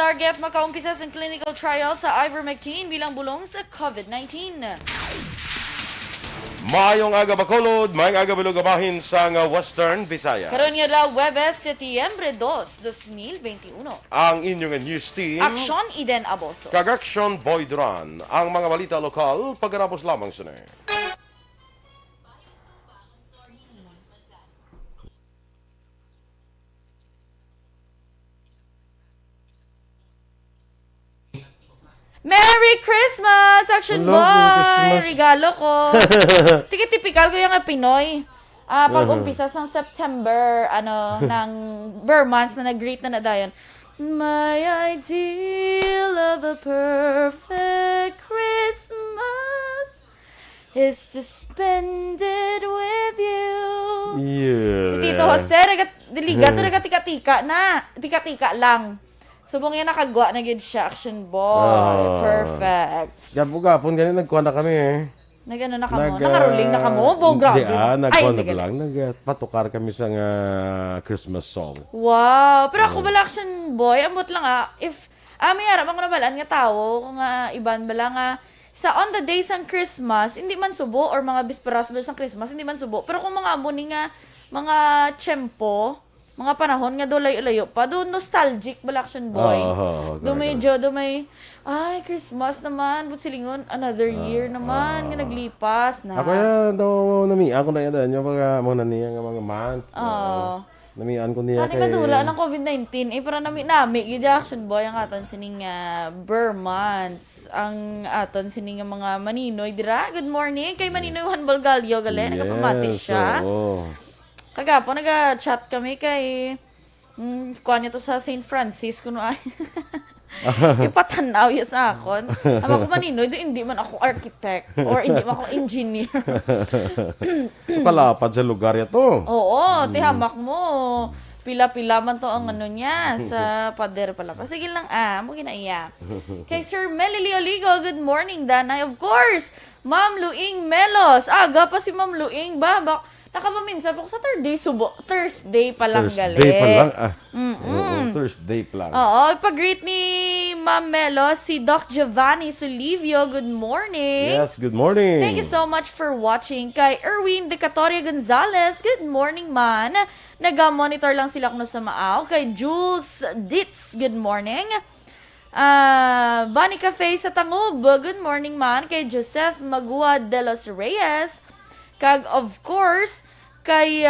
target makaumpisa sa clinical trial sa ivermectin bilang bulong sa COVID-19. Maayong aga bakolod, maayong aga balugabahin sa Western Visayas. Karon nga daw Webes, Setyembre 2, 2021. Ang inyong news team, Aksyon Iden Aboso. Aksyon Boy Duran. Ang mga balita lokal, pagkarapos lamang sila. Merry Christmas! Action Hello, Boy! Merry Christmas. Regalo ko. Tiki-typical ko yung Pinoy. Pag-umpisa sa September, ng months na nag-greet na nadayan. My ideal of a perfect Christmas is to spend it with you. Yeah. Si Tito Jose, diliga to tika-tika na. Tika-tika lang. Subong yan nakagwa na gid siya, Action Boy. Perfect. Gapon ganyan, nagkuha na kami Nagano na kamo? Nangaruling na kamo? Bo, grabe. Nagkuha na lang. Nagpatukar kami sa Christmas song. Wow. Pero ako bala, Action Boy, amot lang if, may harap ako nabalaan nga tao, kung iban bala nga, sa on the days ng Christmas, hindi man subo, or mga bisperas ng Christmas, hindi man subo. Pero kung mga amuni nga, mga tiyempo, mga panahon nga do layo-layo pa, do nostalgic bala, Action Boy. Do may, ay, Christmas naman, but silingon, another year naman, nga naglipas na. Ako yan, ako na yan, yung mga niya nga mga month. Namian ko niya kay... madula ng COVID-19, para nami, gid Action Boy, ang aton sining months, ang aton sining mga maninoy, dira, good morning, kay Maninoy Juan Bolgalio, gali, nagapamati siya. Kagapon, nag-chat kami kay, kuha niya to sa St. Francis, kuno ay. Ipatanaw yun sa akon. Ama ko Maninoy, hindi man ako architect, or hindi man ako engineer. Kalapad sa lugar yato. Oo, tihamak mo. Pila-pila man to ang niya sa pader pala. Sige lang, mo ginaiya. Kay Sir Melily Oligo, good morning, Danay. Of course, Ma'am Luing Melos. Aga pa si Ma'am Luing ba? Nakapaminsan po sa Thursday pa lang gali. Thursday pa lang? Thursday pa lang. Oo, pag-greet ni Ma'am Melo, si Doc Giovanni Sulivio, good morning. Yes, good morning. Thank you so much for watching. Kay Erwin Decatoria Gonzalez, good morning man. Nag-monitor lang sila kung sa Maaw. Kay Jules Ditz, good morning. Bunny Cafe sa Tangub, good morning man. Kay Joseph Magua de los Reyes. Kag, of course, kay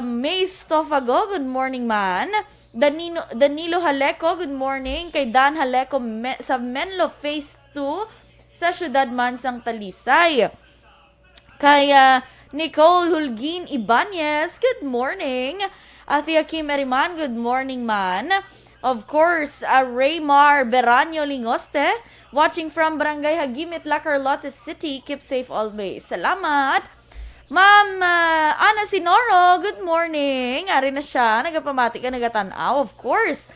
May Stofago, good morning man. Danilo Haleco, good morning. Kay Dan Haleco sa Menlo Phase 2 sa Syudad Mansang Talisay. Kay Nicole Hulgin Ibanez, good morning. Athea Kim Eriman, good morning man. Of course, Raymar Beranyo Lingoste, watching from Barangay Hagimit, La Carlota City. Keep safe always. Salamat. Ma'am Ana Sinoro, good morning. Ari na siya, nagapamati ka, nagatanaw, of course.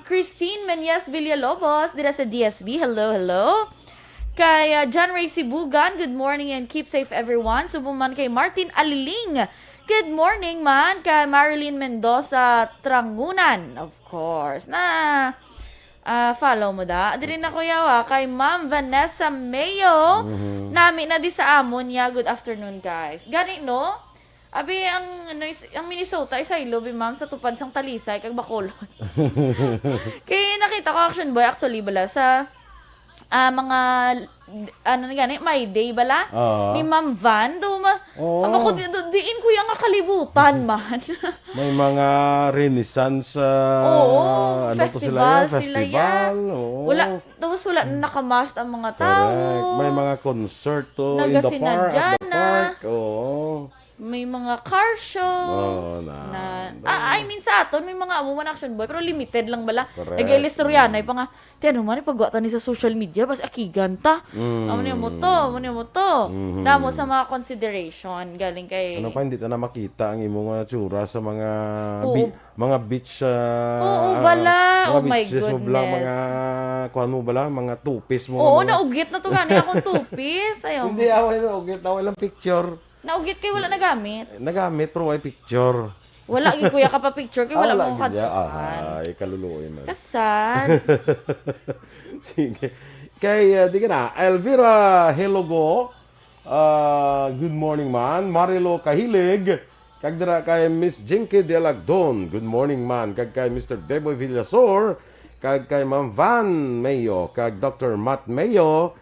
Christine Menyes Villalobos, dira sa DSB, hello. Kay John Ray Sibugan, good morning and keep safe everyone. Subuman kay Martin Aliling, good morning man. Kay Marilyn Mendoza Trangunan, of course. Follow mo da. Di rin ako yawa kay Ma'am Vanessa Mayo. Nami na di sa amon niya. Good afternoon, guys. Gani, no? Abi, ang Minnesota, isa ilobi, ma'am, sa tupad sang Talisay, kag Bacolod. Kaya nakita ko, Action Boy, actually, bala, sa may day bala? Ni Ma'am Van, ako diin ko yung kalibutan, man. May mga Renaissance festival sila yan. Wala nakamast ang mga tao. Correct. May mga concerto in the park. May mga car show. I mean sa aton, may mga amuman Action Boy, pero limited lang bala. Nag-ilistoryanay pa nga, tiyan naman, ipagwatan ni sa social media, bas akigan ta. Amo niya mo to. Damo sa mga consideration, galing kay... Ano pa, hindi ta na makita ang imong mga tsura sa mga mga beach. Bala. Oh my goodness. Mga tupis mo. Oo, naugit na to gani akong tupis. Hindi, away na ugit. Away lang picture. Naugit kayo, wala nagamit? Nagamit, pero may picture. Wala gi kuya ka pa picture kay wala mo gid ya. kadtuan. Ay, kaluluoy man. Kasad. Sige. Kay, di ka na, Elvira Helogo, good morning man. Marilo Kahilig, kag dira kay Miss Jinky de Lagdon, good morning man. Kag kay Mr. Beboy Villasor, kag kay Ma'am Van Mayo, kag Dr. Matt Mayo,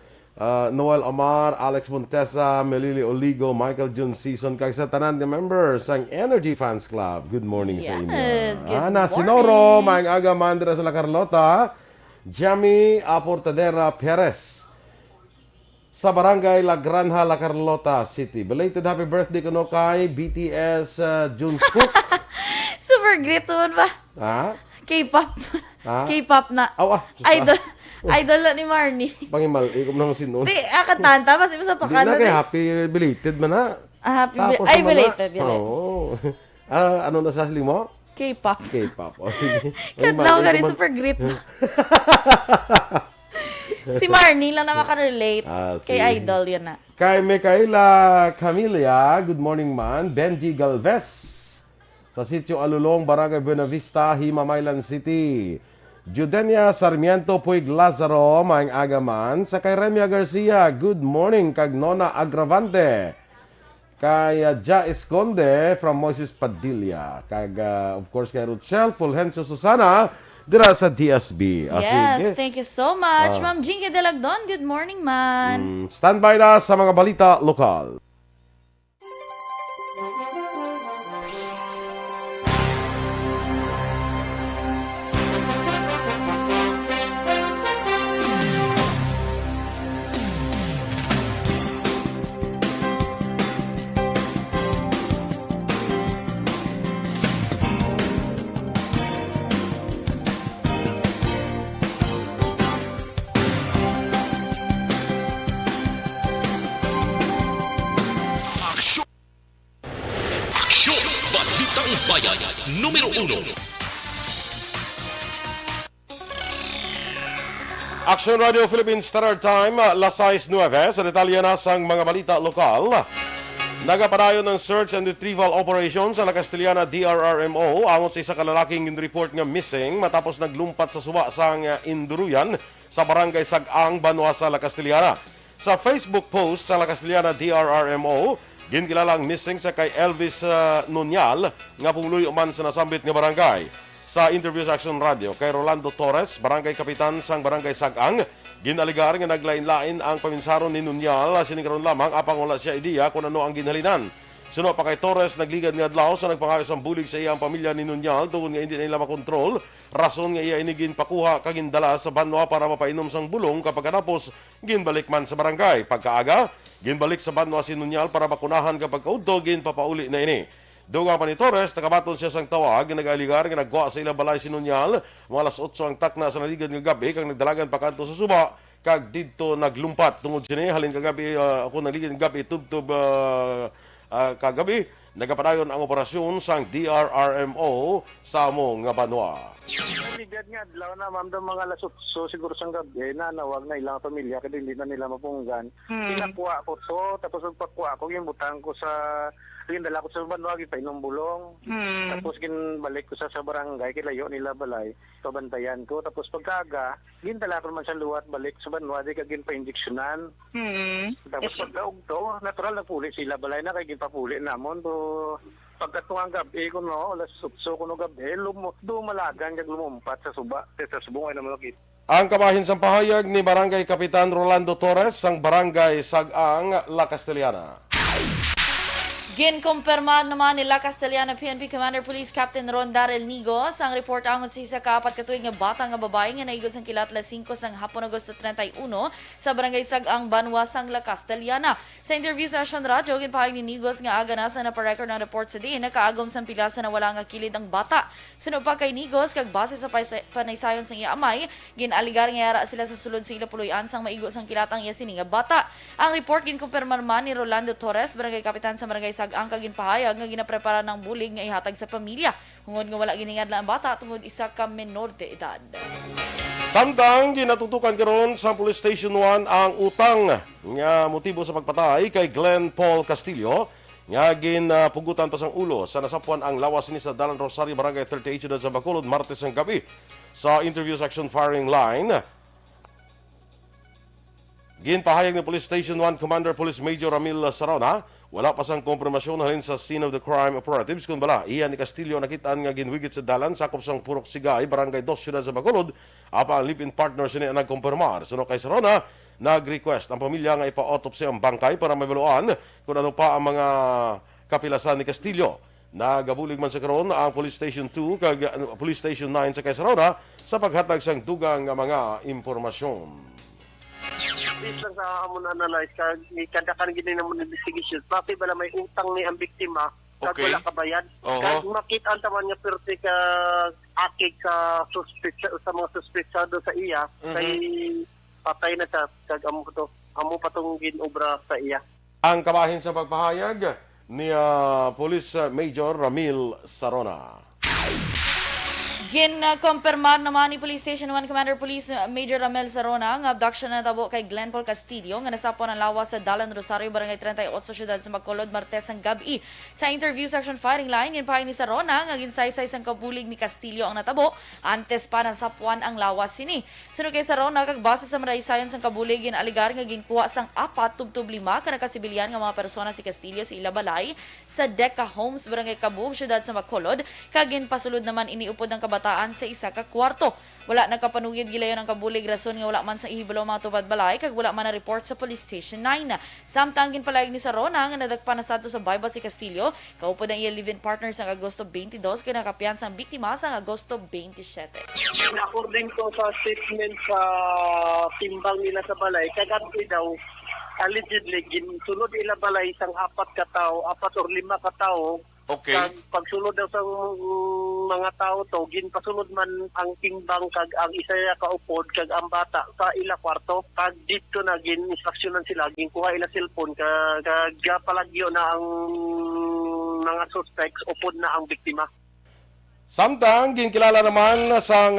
Noel Omar, Alex Montesa, Melili Oligo, Michael Jun Season, kag sa tanan ng members sang Energy Fans Club. Good morning sa inyo. Yes, good Ana morning. Sinoro, maing aga man dira sa La Carlota. Jamie Aportadera Perez sa Barangay La Granja, La Carlota City. Belated happy birthday kuno kay BTS Junscook. Super great naman ba? Ha? K-pop. Ha? K-pop na. Aw, Idol na ni Marnie. Pangimal, ikom na sino. Di, akatanta. Mas iba sa Di pakano. na kay happy belated man na. Happy Tapos ay, naman belated. na. Oo. Ano na sa mo? K-pop. K-pop. O, sige. Kadlaw ka rin, super great na. Si Marnie lang na makarelate. Kay sige. Idol, yan na. Kay Micaela Camilia, good morning man. Benji Galvez, sa sitio Alulong, Barangay Buenavista, Himamaylan City. Judenia Sarmiento Puig Lazaro, maing agaman. Sa kay Remia Garcia, good morning. Kag Nona Agravante. Kay Ja Esconde from Moises Padilla. Kag, of course, kay Rochelle Fulgencio Susana, dira sa DSB. Yes, Sige. thank you so much. Ma'am Jinky de Lagdon, good morning, man. Standby na sa mga balita lokal. Aksyon! Balitang Bayan, Numero 1. Aksyon Radio Philippines Standard Time, las 6:09. Sa detalye na sang mga balita lokal. Nagapadayon ng search and retrieval operation sa La Castellana DRRMO angon sa isa ka lalaking report nga missing matapos naglumpat sa suba sang Induruyan sa barangay Sag-ang, Banwa sa La Castellana. Sa Facebook post sa La Castellana DRRMO, ginkilalang missing sa kay Elvis Nunyal nga pumuluy man sa nasambit nga barangay. Sa interview sa Aksyon Radio kay Rolando Torres, barangay kapitan sang barangay Sag-ang, ginaligar nga naglain-lain ang paminsaron ni Nunyal siningkaron lamang apang wala siya ideya kung ano ang ginhalinan. Suno pa kay Torres, nagligad nga adlaw sa nagpangayos ang bulig sa iyang pamilya ni Nunyal tungod nga hindi na nila makontrol. Rason nga iya inigin pakuha kagindala sa Banwa para mapainom sang bulong kapag katapos ginbalik man sa barangay. Pagkaaga, ginbalik sa Banwa si Nunyal para bakunahan kapag kaudto ginpapauli na ini. Duga pa ni Torres, nakabaton siya sang tawag, nag-aligar, nga nagwa sa ilang balay si Nunyal, mga alas 8 ang takna sa naligad nga gabi, kang nagdalagan pa kanto sa suba, kag dito naglumpat. Tungod siya halin kagabi, ako naligad nga gabi, tubtub kagabi, nagapadayon ang operasyon sang DRRMO sa among nga Banwa. Ligad nga, adlaw na ma'am daw mga alas 8 siguro sang gabi, nanawag na ilang pamilya kasi hindi na nila mapunggan. Pinakuha ko to, tapos pagpakuha ko, yung butang ko sa dala ko sa Banwa, painom bulong. Tapos ginbalik ko sa barangay, kilayo nila balay, pabantayan ko. Tapos pagkaga, gindala ko naman sa luwat, balik sa Banwa, di ka ginpa-injeksyonan. Tapos pagkaog to, natural na puli sila balay na, kaya ginpapuli namon. To, pagkatungang gabi ko no, alas 8 ko no gabi, dumalagan kag lumumpat sa suba, sa subong ay naman nakit. Ang kabahin sa pahayag ni Barangay Kapitan Rolando Torres sang Barangay Sag-ang, La Castellana. Ginkumpirma naman nila Castellana PNP Commander Police Captain Ron Darrell Nigos ang report angon sa isa ka apat katuig nga bata nga babae nga naigos ang kilat alas 5 sang hapon Agosto 31 sa barangay Sag-ang, Banwa sang La Castellana. Sa interview sa Aksyon Radio, ginpahayag ni Nigos nga aga na sa naparecord ng report sa din nakaagom sang pilasa na wala nga kilid ang bata. Sunod pa kay Nigos kag base sa panaysayon sang iya amay, ginaligar nga yara sila sa sulod sa ila puloy-an sang maigo sang kilatang iya sini nga bata. Ang report ginkumpirma naman ni Rolando Torres, barangay kapitan sa barangay Sag-ang, kagin pahayag nga ginaprepara ng bulig nga ihatag sa pamilya. Hungod nga wala giningadla ang bata tungod isa ka menor de edad. Samtang ginatutukan karon sa Police Station 1 ang utang nga motibo sa pagpatay kay Glenn Paul Castillo nga pugutan pa sang ulo sa nasapuan ang lawas ni sa Dalan Rosario Barangay 38 Ciudad sa Bacolod Martes ang gabi. Sa interview sa Aksyon firing line, ginpahayag ni Police Station 1 Commander Police Major Ramil Sarona, wala pa sang kompromasyon halin sa scene of the crime operatives kung bala iya ni Castillo nakitaan nga ginwigit sa dalan sakop sang Purok Sigay Barangay 2 Ciudad sa Bacolod apa ang live-in partner sini nagkumpirmar. Suno kay Sarona, nag-request ang pamilya nga ipa-autopsy ang bangkay para mabaluan kung ano pa ang mga kapilasan ni Castillo. Nagabulig man sa karon ang Police Station 2 kag Police Station 9 sa kay Sarona sa paghatag sang dugang nga mga impormasyon. Based lang sa amon analyze kada kan gini namon investigation bakit bala may utang ni ang biktima kag Okay. wala kabayad kag makita taman nga perti ka akig sa suspect sa mga suspetsado sa iya kay patay na siya kag amo patong ginobra sa iya. Ang kabahin sa pagpahayag ni Police Major Ramil Sarona. Gin-confirmar naman ni Police Station 1 Commander Police Major Ramel Sarona ang abduction na tabo kay Glenn Paul Castillo nga nasapon ang lawas sa Dalan Rosario Barangay 38 Ciudad sa Bacolod Martes ang gabi. Sa interview section firing line, ginpahayag ni Sarona nga ginsaysay sang kabulig ni Castillo ang natabo antes pa nasapuan ang lawas sini. Sunod kay Sarona kag base sa maraysayon sang kabulig ginaligar nga ginkuha sang 4/5 ka nakasibilyan nga mga persona si Castillo sa Ilabalay sa Deca Homes Barangay Kabug Ciudad sa Bacolod kag ginpasulod naman iniupod ang kabataan sa isa ka kwarto. Wala nagkapanugid gilayon ang kabulig rason nga wala man sa ihibalo mga tubad balay kag wala man na report sa Police Station 9. Samtang ginpalayag ni Sarona nga nadagpa na sadto sa bayba si Castillo, kaupod ang iya live-in partner sa Agosto 22 kay nakapiyansa ang biktima sa Agosto 27. According to sa statement sa timbang nila sa balay kagabi daw allegedly ginsunod ila balay sang 4 or 5 ka tawo. Okay. Kag pagsulod daw sa mga tao to, ginpasulod man ang timbang kag ang isa ka upod kag ang bata sa ila kwarto. Kag dito na gin-instructionan sila, ginkuha ila cellphone kag palagyo na ang mga suspects upod na ang biktima. Samtang ginkilala naman sang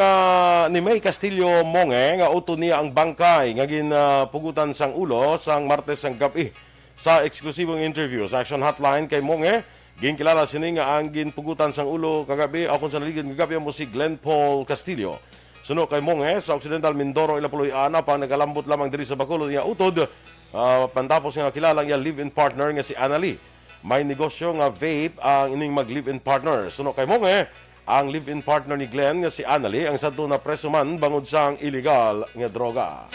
ni May Castillo Monge nga uto niya ang bangkay nga ginpugutan sang ulo sang Martes sang gabi. Sa eksklusibong interview sa Action Hotline kay Monge, ginkilala sini nga ang ginpugutan sang ulo kagabi akon sa naligid kagabi mo si Glenn Paul Castillo. Suno kay Monge sa Occidental Mindoro ila puloy-ana pang nagalambot lamang diri sa Bacolod nga utod pantapos nga kilala nga live-in partner nga si Annalie. May negosyo nga vape ang ining mag-live-in partner. Suno kay Monge, ang live-in partner ni Glenn nga si Annalie ang sadto na preso man bangod sang illegal nga droga.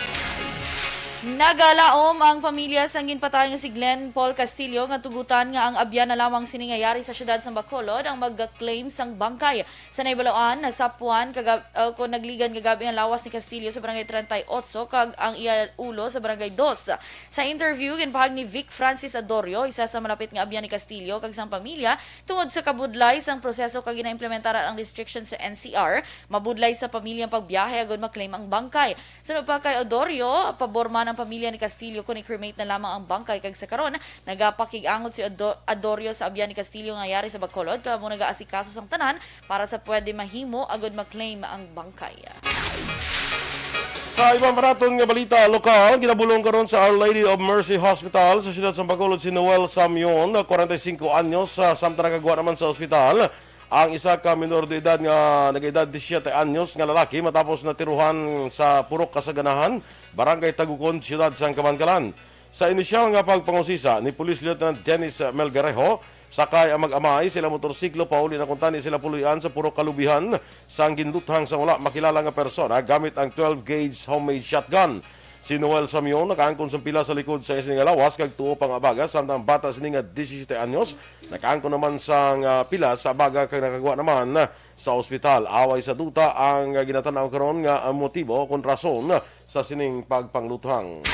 Nagalaom ang pamilya sang ginpatay nga si Glenn Paul Castillo nga tugutan nga ang abyan na lamang siningayari sa syudad sa Bacolod ang mag-claim sang bangkay. Sa naibaloan, nasapuan kung nagligan kagabi ang lawas ni Castillo sa Barangay 38 kag ang iya ulo sa Barangay 2. Sa interview, ginpahag ni Vic Francis Adorio, isa sa malapit nga abyan ni Castillo kag sang pamilya, tungod sa kabudlay sang proseso kag ginaimplementaran ang restrictions sa NCR, mabudlay sa pamilyang pagbiyahe agud maklaim ang bangkay. Sunod pa kay Adorio, pabor man ang pamilya ni Castillo kung i-cremate na lamang ang bangkay kag sa karon nagapakig-angot si Adorio sa abyan ni Castillo nga yari sa Bacolod kamo nagaasikaso sang tanan para sa pwede mahimo agud mag-claim ang bangkay. Sa ibang maraton nga balita lokal, ginabulong karon sa Our Lady of Mercy Hospital sa siyudad sa Bacolod si Noel Samyon, 45 anyos, samtang nagagawa naman sa ospital ang isa ka minor de edad nga nag-edad 17 anyos nga lalaki matapos natiruhan sa Purok Kasaganahan, Barangay Tagukon, siyudad sa Kabankalan. Sa inisyal nga pagpangusisa ni Police Lieutenant Dennis Melgarejo, sakay ang mag-amay sila motorsiklo pauli na kuntani sila puluyan sa Purok Kalubihan sang ginluthang sa wala makilala nga persona gamit ang 12-gauge homemade shotgun. Si Noel Samyon nakaangkon sa pila sa likod sa isang lawas kag tuo pang abaga samtang bata sini nga 17 anyos nakaangkon naman sang pila sa abaga kag nakagawa naman sa ospital. Away sa duta ang ginatanaw karon nga motibo kon rason sa sining pagpangluthang.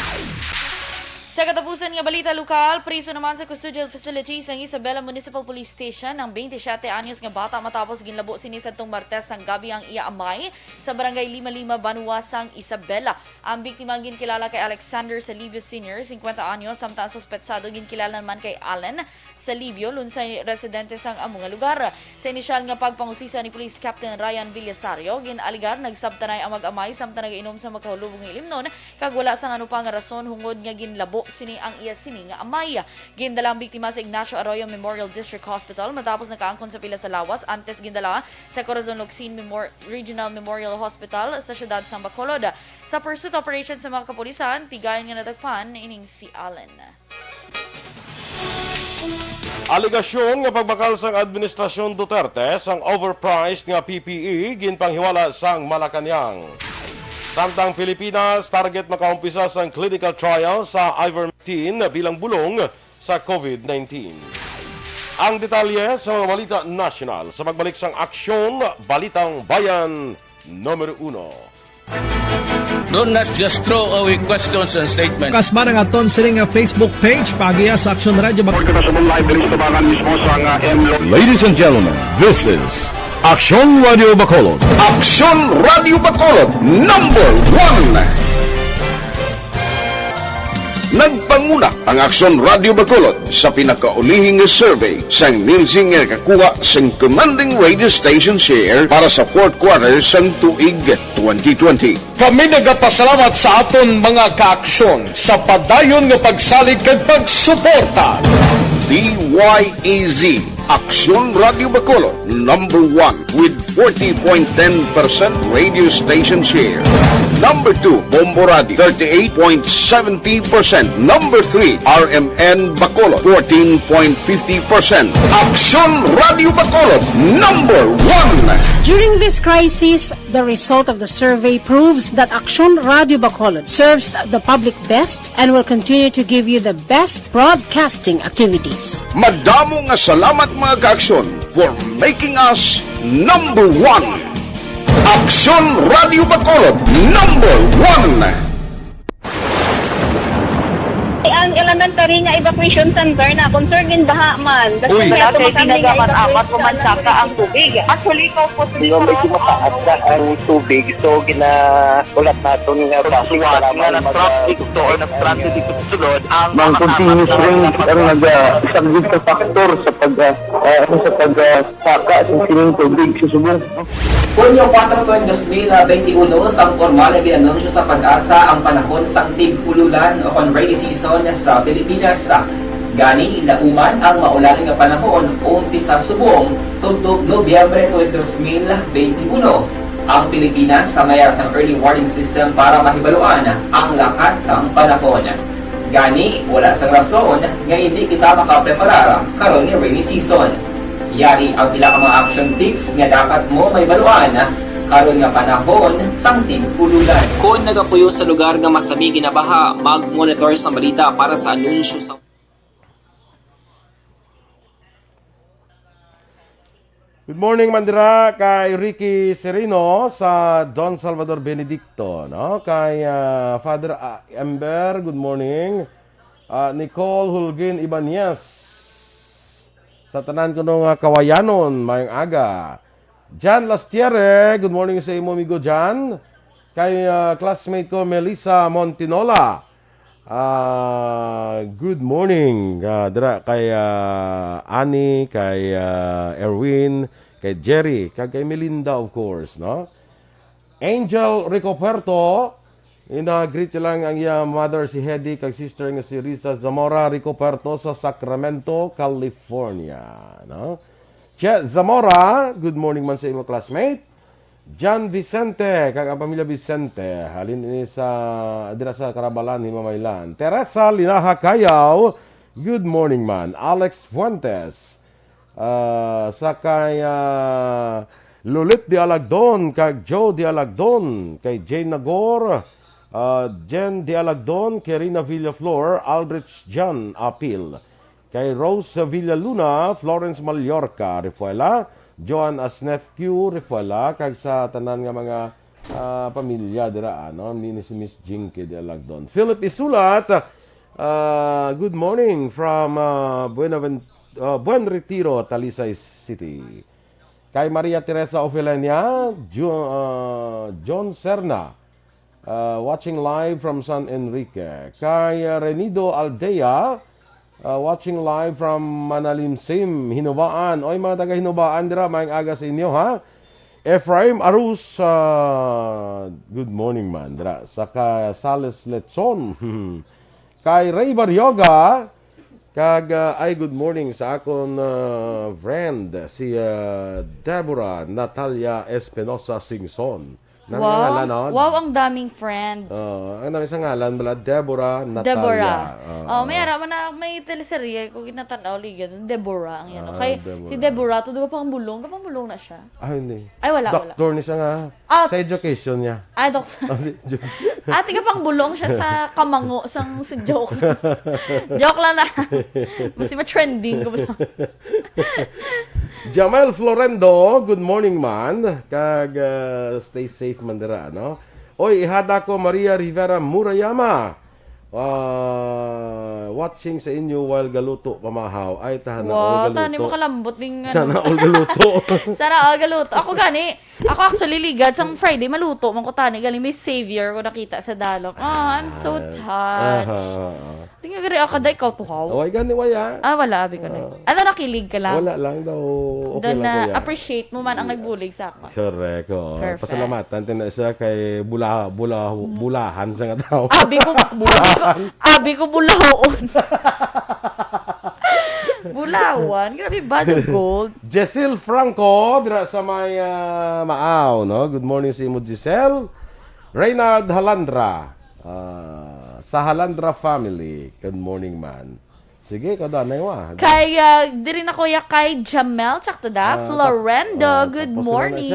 Sa katapusan nga balita lokal, priso naman sa custodial facilities ang Isabela Municipal Police Station ang 27 anyos nga bata matapos ginlabo sini sadtong Martes ang gabi ang iya amay sa Barangay 55 Banuasang Isabela. Ang biktima ginkilala kay Alexander Salibio Sr., 50 anyos, samtang suspetsado ginkilala naman kay Allen Salibio, lunsay residente sang among nga lugar. Sa inisyal nga pagpangusisa ni Police Captain Ryan Villasario, ginaligar nagsabtanay ang mag-amay samtang nagainom sa makahulubong nga ilimnon kag wala sang ano pa nga rason hungod nga ginlabo sini ang iya sini nga amay. Gindala ang biktima sa Ignacio Arroyo Memorial District Hospital matapos nakaangkon sa pila sa lawas. Antes gindala sa Corazon Locsin Regional Memorial Hospital sa siyudad sang Bacolod. Sa pursuit operation sa mga kapulisan, tigayon nga natagpan ining si Allen. Aligasyon nga pagbakal sang Administrasyon Duterte sang overpriced nga PPE ginpanghiwala sang Malacañang. Samtang Pilipinas target makaumpisa sang clinical trial sa ivermectin bilang bulong sa COVID-19. Ang detalye sa mga balita national sa magbalik sang Aksyon, Balitang Bayan, Numero 1. Do not just throw away questions and statements. Kasma ng aton sining Facebook page pagiya sa Aksyon Radio. Ladies and gentlemen, this is Aksyon Radio Bacolod. Aksyon Radio Bacolod, number 1. Nagpanguna ang Aksyon Radio Bacolod sa pinakaulihing survey sang nilsing nga kakuha sang commanding radio station share para sa fourth quarter sang tuig 2020. Kami nagapasalamat sa aton mga kaaksyon sa padayon nga pagsalig kag pagsuporta. DYAZ Aksyon Radio Bacolod, number 1 with 40.10% radio station share. Number 2, Bombo Radio, 38.70%. Number 3, RMN Bacolod, 14.50%. Aksyon Radio Bacolod, number 1. During this crisis, the result of the survey proves that Aksyon Radio Bacolod serves the public best and will continue to give you the best broadcasting activities. Madamo nga salamat mga kaaksyon for making us number 1. Aksyon Radio Bacolod, number 1. Ang elementary nga evacuation center na concern din baha man. Uy, kasi pinagaman-apat kumansaka ang tubig. Actually, ko po Medyo mataas na ang tubig. So, ulat natin nga Pagsuwat nga ng traffic to or ng traffic dito sa sulod ang mga continuous rain ang nag-isang sa factor sa pagsaka sa sining tubig sa subong. Hunyo 4, 2021, sang formal na ginanunsyo sa Pag-asa ang panahon sang tig-ululan o kon rainy season sa Pilipinas. Gani, lauman ang maulaling nga panahon o umpisa subong tuntog Nobyembre 2021. Ang Pilipinas sa mayroon sang early warning system para mahibaluan ang lakat sang panahon. Gani, wala sang rason nga hindi kita makapreparar karon ni rainy season. Yari ang pila ka mga action tips nga dapat mo may baluan karon nga panahon sang tig-ululan. Kung nagapuyo sa lugar nga masami ginabaha, mag-monitor sa balita para sa anunsyo sa Good morning, Mandira, kay Ricky Serino sa Don Salvador Benedicto, no? Kay Father Ember, good morning. Nicole Hulgin Ibanez sa tanan ko nung kawayanon, mayang aga. Jan Lastiere, good morning sa imo amigo Jan. Kay classmate ko Melissa Montinola, good morning. Kay Annie, kay Erwin, kay Jerry, kay Melinda of course, no? Angel Ricoperto, ina-greet lang ang iya mother si Hedy kag sister nga si Risa Zamora Ricoperto sa Sacramento, California, no? Che Zamora, good morning man sa imo classmate. John Vicente, kag ang pamilya Vicente, halin ini sa dira sa Carabalan, Himamaylan. Teresa Linaha Kayaw, good morning man. Alex Fuentes, sakay Lulit de Alagdon, kag Joe de Alagdon, kay Jane Nagor, Jen de Alagdon, kay Rina Villaflor, Aldrich John Apil, kay Rose Villaluna, Florence Mallorca, Refuela, Joan Asnefque, Refuela, kag sa tanan nga mga pamilya dira, no? Ni si Miss Jinky de Alagdon. Philip Isulat, good morning from Buen Retiro, Talisay City. Kay Maria Teresa Ofelenia, John Serna, watching live from San Enrique. Kay Renido Aldea, watching live from Manalimsim, Hinubaan. Oy mga taga Hinubaan dira, maayong aga sa inyo ha. Ephraim Arus, good morning man dira. Saka Sales Letson, Kay Ray Baryoga, kag ay good morning sa akon friend si Deborah Natalia Espinosa Singson. Ngalan, no? Wow, ang daming friend. Ang dami sa ngalan bala Deborah Natalia. May araman na may teleserye ko ginatanaw ligan Deborah ang yan. Kay Deborah. si Deborah tudo pang bulong na siya. Hindi. Ay wala. Doktor ni siya nga. Sa education niya. Ay doktor. Tiga pang bulong siya sa kamango sang joke. Joke lang na. Mas ma-trending ko ba. Jamel Florendo, good morning man. Kag stay safe man dira, no? Oy, ihada ko Maria Rivera Murayama. Watching sa inyo while galuto pamahaw. Ay tahan na all galuto. Tani mo kalambot ding Sana all galuto. Sana all galuto. Ako actually ligad sang Friday maluto man ko tani galing may savior ko nakita sa dalok. I'm so touched. Tingnan gari ako day ikaw tuhaw. Ay gani waya. Wala abi ko na. Ano nakilig ka lang? Wala lang daw. Okay Doon lang na kuya. appreciate mo man ang nagbulig sa ako. Correct. Perfect. Pasalamatan tin na siya kay bulahan sa nga tao. Abi ko bulaon. Bulawan. Grabe bad of gold. Jessil Franco, dira sa may Maaw, no? Good morning sa imo, Giselle. Reynard Halandra, sa Halandra family. Good morning, man. Sige, kada na yun. Kay, di rin ako kay Jamel, tsakto da. Florendo, good morning.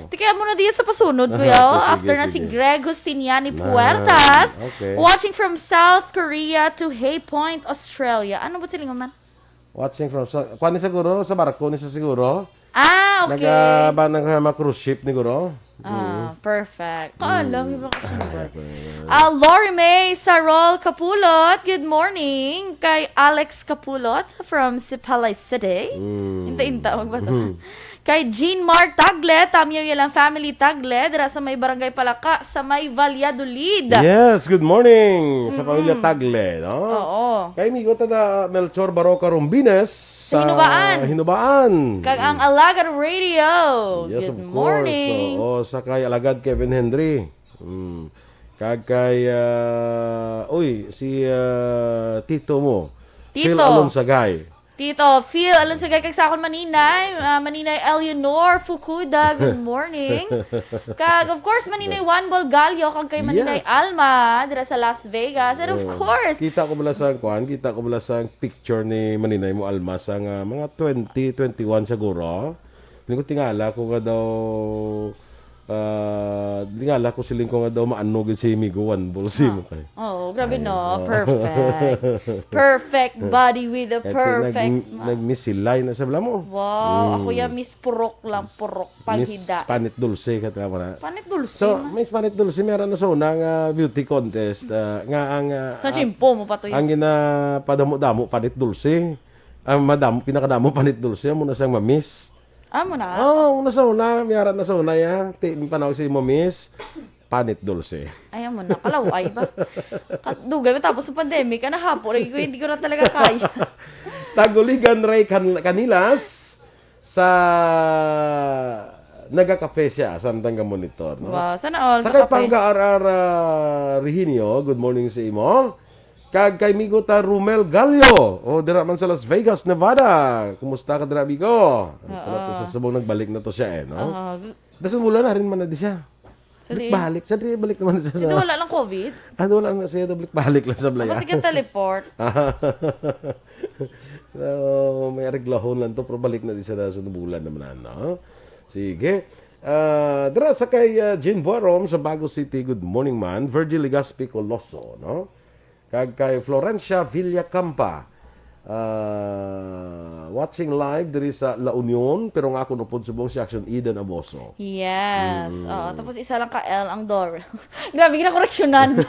Tika mo na diyan sa pasunod, kuya. After na si Greg Justiniani Puertas. Okay. Watching from South Korea to Hay Point, Australia. Ano ba silingon man? Watching from, kuha ni siguro, sa barko ni sa siguro. Okay. Cruise ship ni Guro. Perfect. Alam mo ba Lori May Sarol Kapulot, good morning. Kay Alex Kapulot from Sipalay City. Inta-inta, magbasa ka. Kay Jean Mar Tagle, Tamyo Yalang Family Tagle, dira sa may Barangay Palaka, sa may Valladolid. Yes, good morning sa pamilya Tagle, no? Oo. Kay migo tada Melchor Baroca Rumbines. Sa Hinubaan. Hinubaan. Kag ang Alagad Radio. Yes, Good of morning. course. Sa kay Alagad Kevin Henry. Kag kay si tito mo. Tito. Phil Alonsagay. Tito, Phil, alon sa kag sa akon Maninay. Maninay Eleanor Fukuda, good morning. Kag, of course, Maninay Juan Bolgallo, kag kay Maninay Alma, dira sa Las Vegas. And of course, Kita ko bala sa picture ni Maninay mo Alma sa mga 2021 siguro. Hindi ko tingala ko nga daw tingala ko siling ko nga daw maanog si Migo Juan Bolsi mo kay. grabe no. Perfect. Perfect body with a perfect smile. Nagmisilay na sa bala mo. Wow, ako miss purok lang, purok paghida. Miss Panit Dulce kat ka na. Panit Dulce. So, Miss Panit Dulce meron na so nga beauty contest nga ang sa chimpo mo pa to ang ginapadamo-damo Panit Dulce. Ang madamo pinakadamo Panit Dulce mo na siyang ma-miss. Mo na? Mayara na sa una ya. Panawag si mo, Miss Panit Dulce. Ayaw mo na, kalaway ba? Dugay mo tapos sa pandemic, hapon, hindi ko na talaga kaya. Taguligan Ray Canilas sa nagakape siya sa Tangga Monitor. No? Wow, sana all. Sa kay Pangga Rehinio, good morning sa imo. Kag kay migo ta Rumel Gallo. Dira man sa Las Vegas, Nevada. Kumusta ka dira migo? Sa subong nagbalik na to siya no? Dasun mula na rin man na di siya. Balik naman siya. Sino wala lang COVID? Wala na siya balik lang sa Blaya. Kasi ka teleport. So, may areglahon lang to pero balik na di siya sa bulan naman no? Sige. Dira sa kay Jean Boarom sa Bago City. Good morning man. Virgil Legaspi Coloso, no? Kag kay Florencia Villacampa. Watching live diri sa La Union pero nga ako nupod subong si Aksyon Eden Aboso. Yes. Tapos isa lang ka L ang Dorel. Grabe na koreksyonan.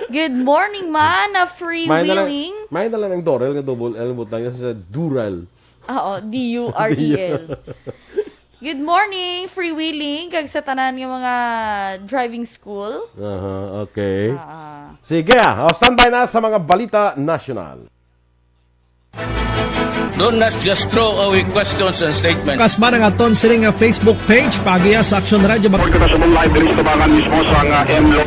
Good morning man, freewheeling. May na lang ang Dorel nga double L butang sa Dural. Durel. Good morning, freewheeling kag sa tanan ng mga driving school. Okay. Sige, standby na sa mga balita national. Do not just throw away questions and statements. Kasma ng aton sining nga Facebook page pagiya sa Aksyon Radio.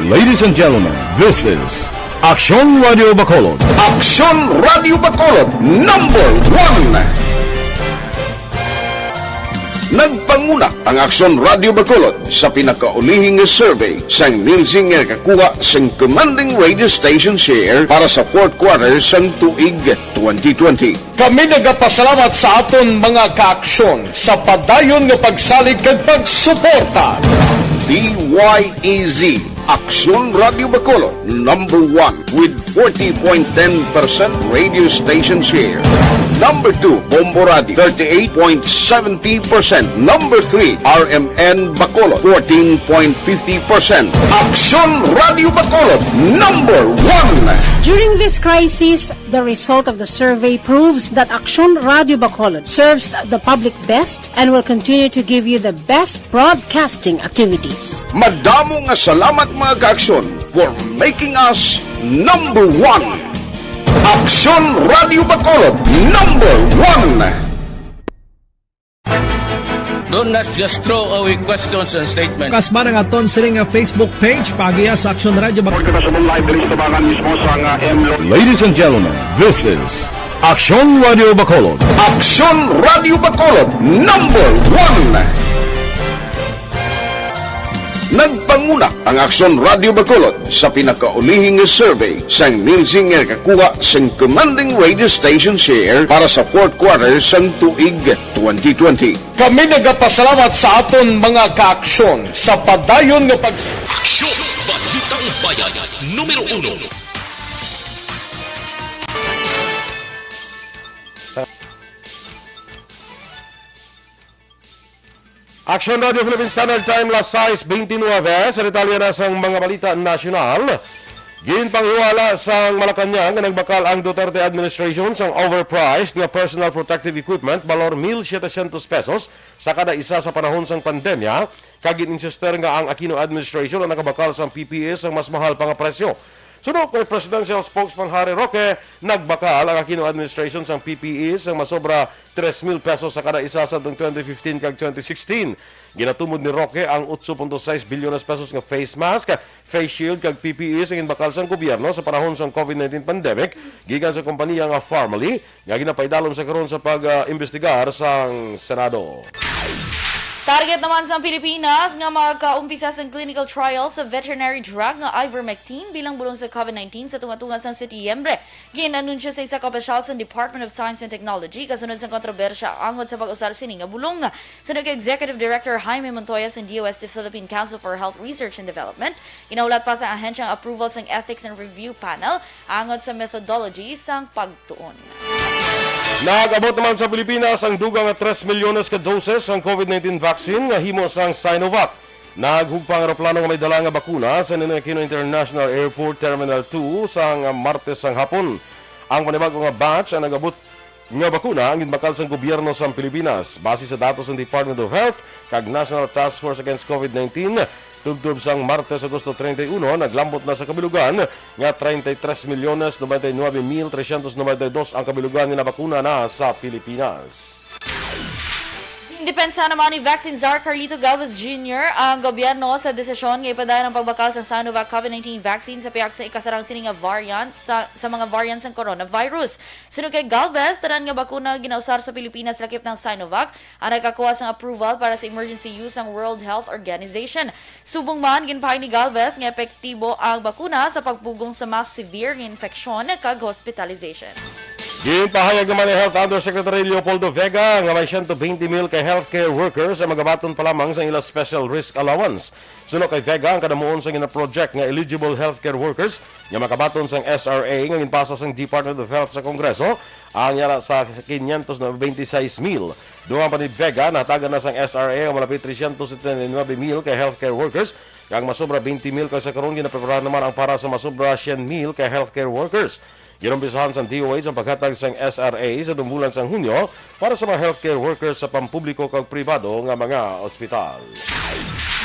Ladies and gentlemen, this is Aksyon Radio Bacolod. Aksyon Radio Bacolod number 1. Nagpanguna ang Aksyon Radio Bacolod sa pinakaulihing survey sang Nilsing nga kakuha sang commanding radio station share para sa fourth quarter sang tuig 2020. Kami nagapasalamat sa aton mga kaaksyon sa padayon nga pagsalig kag pagsuporta. DYEZ Aksyon Radio Bacolod number 1 with 40.10% radio station share. Number 2, Bombo Radio, 38.70%. Number 3, RMN Bacolod, 14.50%. Aksyon Radio Bacolod, number 1. During this crisis, the result of the survey proves that Aksyon Radio Bacolod serves the public best and will continue to give you the best broadcasting activities. Madamo nga salamat mga kaaksyon for making us number 1. Aksyon Radio Bacolod, number 1. Do not just throw away questions and statements. Kasba ng aton sining nga Facebook page pagiya sa Aksyon Radio Bacolod. Ladies and gentlemen, this is Aksyon Radio Bacolod. Aksyon Radio Bacolod, number 1. Nagpanguna ang Aksyon Radio Bacolod sa pinakaulihing survey sang Nilsing nga kakuha sang commanding radio station share para sa fourth quarter sang tuig 2020. Kami nagapasalamat sa aton mga kaaksyon sa padayon nga Aksyon! Balitang Bayan, Numero 1. Aksyon Radio Philippine Standard Time, las 6:29 sa detalye na sang mga balita nasyonal. Ginpanghiwala sang Malacanang nga nagbakal ang Duterte administration sang overpriced nga personal protective equipment balor 1,700 pesos sa kada isa sa panahon sang pandemya. Kag insister nga ang Aquino administration ang nakabakal sang PPE sang mas mahal pa nga presyo. Sunod kay Presidential Spokesman Harry Roque, nagbakal ang Aquino administration sang PPE sang masobra 3,000 pesos sa kada isa sa 2015 kag 2016. Ginatumod ni Roque ang 8.6 bilyones pesos nga face mask, face shield kag PPE sa ginbakal sang gobyerno sa panahon sang COVID-19 pandemic gikan sa kompanya nga Farmally nga ginapaydalom sa karon sa pag-imbestigar sang Senado. Target naman sa Pilipinas nga magkaumpisa sa clinical trials sa veterinary drug nga ivermectin bilang bulong sa COVID-19 sa tunga-tunga sa Setyembre. Ginanunsyo sa isa ka opisyal sa Department of Science and Technology kasunod sa kontrobersya angod sa pag-usar sini nga bulong. Sunod kay Executive Director Jaime Montoya sa DOST Philippine Council for Health Research and Development, inaulat pa sa ahensyang approval sa Ethics and Review Panel angod sa methodology sang pagtuon. Nag-abot naman sa Pilipinas ang dugang nga 3 milyones ka doses ng COVID-19 vaccine nga himo sang Sinovac. Naghugpang aeroplano nga may dala nga bakuna sa Aquino International Airport Terminal 2 sang Martes sang hapon. Ang panibago nga batch ang nag-abot nga bakuna ang ginbakal sa gobyerno sa Pilipinas. Base sa datos ng Department of Health kag National Task Force Against COVID-19, tubtob sang Martes, Agosto 31, naglambot na sa kabilugan nga 33,099,392 ang kabilugan nga bakuna na sa Pilipinas. Depensa naman ni Vaccine Czar Carlito Galvez Jr. ang gobyerno sa desisyon nga ipadayon ang pagbakal sa Sinovac COVID-19 vaccine sa piyak sa ikasarang sining nga variant sa mga variants ng coronavirus. Sunod kay Galvez, tanan nga bakuna ginausar sa Pilipinas lakip ng Sinovac ang nagkakuha sang approval para sa emergency use ang World Health Organization. Subong man, ginpahay ni Galvez nga epektibo ang bakuna sa pagpugong sa mas severe nga infeksyon kag hospitalization. Ginpahayag naman ni Health Undersecretary Leopoldo Vega nga may 120 mil kay healthcare workers ang magabaton pa lamang sa ilang special risk allowance. Sunod kay Vega, ang kadamuon sa gina-project nga eligible healthcare workers nga makabaton sang SRA nga ginpasa sang Department of Health sa Kongreso ang yara sa 526 mil. Duman pa ni Vega, natagan na sang SRA ang malapit 379 mil kay healthcare workers kang masobra 20 mil kay sa karon ginapreparahan naman ang para sa masobra 100 mil kay healthcare workers. Ginumpisahan sa DOH ang paghatag sang SRA sa dumbulan sang Hunyo para sa mga healthcare workers sa pampubliko kag pribado nga mga ospital.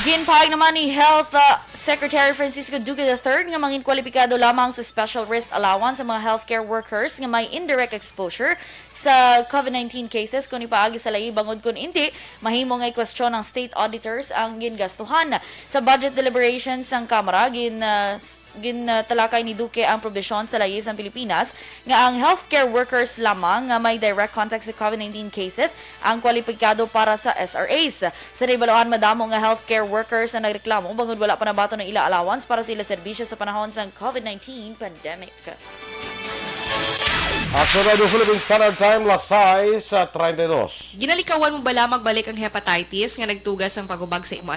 Ginpahayag naman ni Health Secretary Francisco Duque III nga mangin kwalipikado lamang sa special risk allowance sa mga healthcare workers nga may indirect exposure sa COVID-19 cases kung ipaagi sa lahi bangod kun hindi mahimo nga i-question ng state auditors ang gingastuhan. Sa budget deliberations sang Kamara gintalakay ni Duque ang probisyon sa layis ng Pilipinas nga ang healthcare workers lamang nga may direct contact sa COVID-19 cases ang kwalipikado para sa SRAs. Sa ribaloan madamo nga healthcare workers na nagreklamo bangod wala pa nabato ng ila allowance para sa ila serbisyo sa panahon sa COVID-19 pandemic. Aksyon Radio Philippine Standard Time, 6:32. Ginalikawan mo bala magbalik ang hepatitis nga nagtugas ang pagubag sa imo?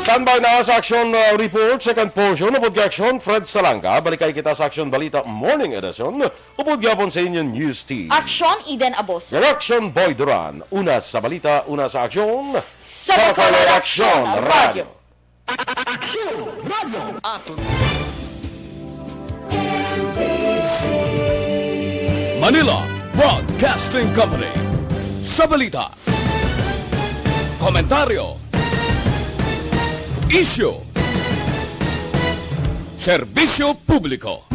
Standby na sa Aksyon Report, second portion. Upod ka Aksyon, Fred Salanga. Balikay kita sa Aksyon Balita Morning Edition. Upod gapon sa inyong news team. Aksyon, Eden Aboso. Yung Aksyon Boy Duran. Una sa balita, una sa aksyon. Sa Bacolod Aksyon Radio. Aksyon Radio. Manila Broadcasting Company. Sa balita, komentaryo, isyu, serbisyo publiko.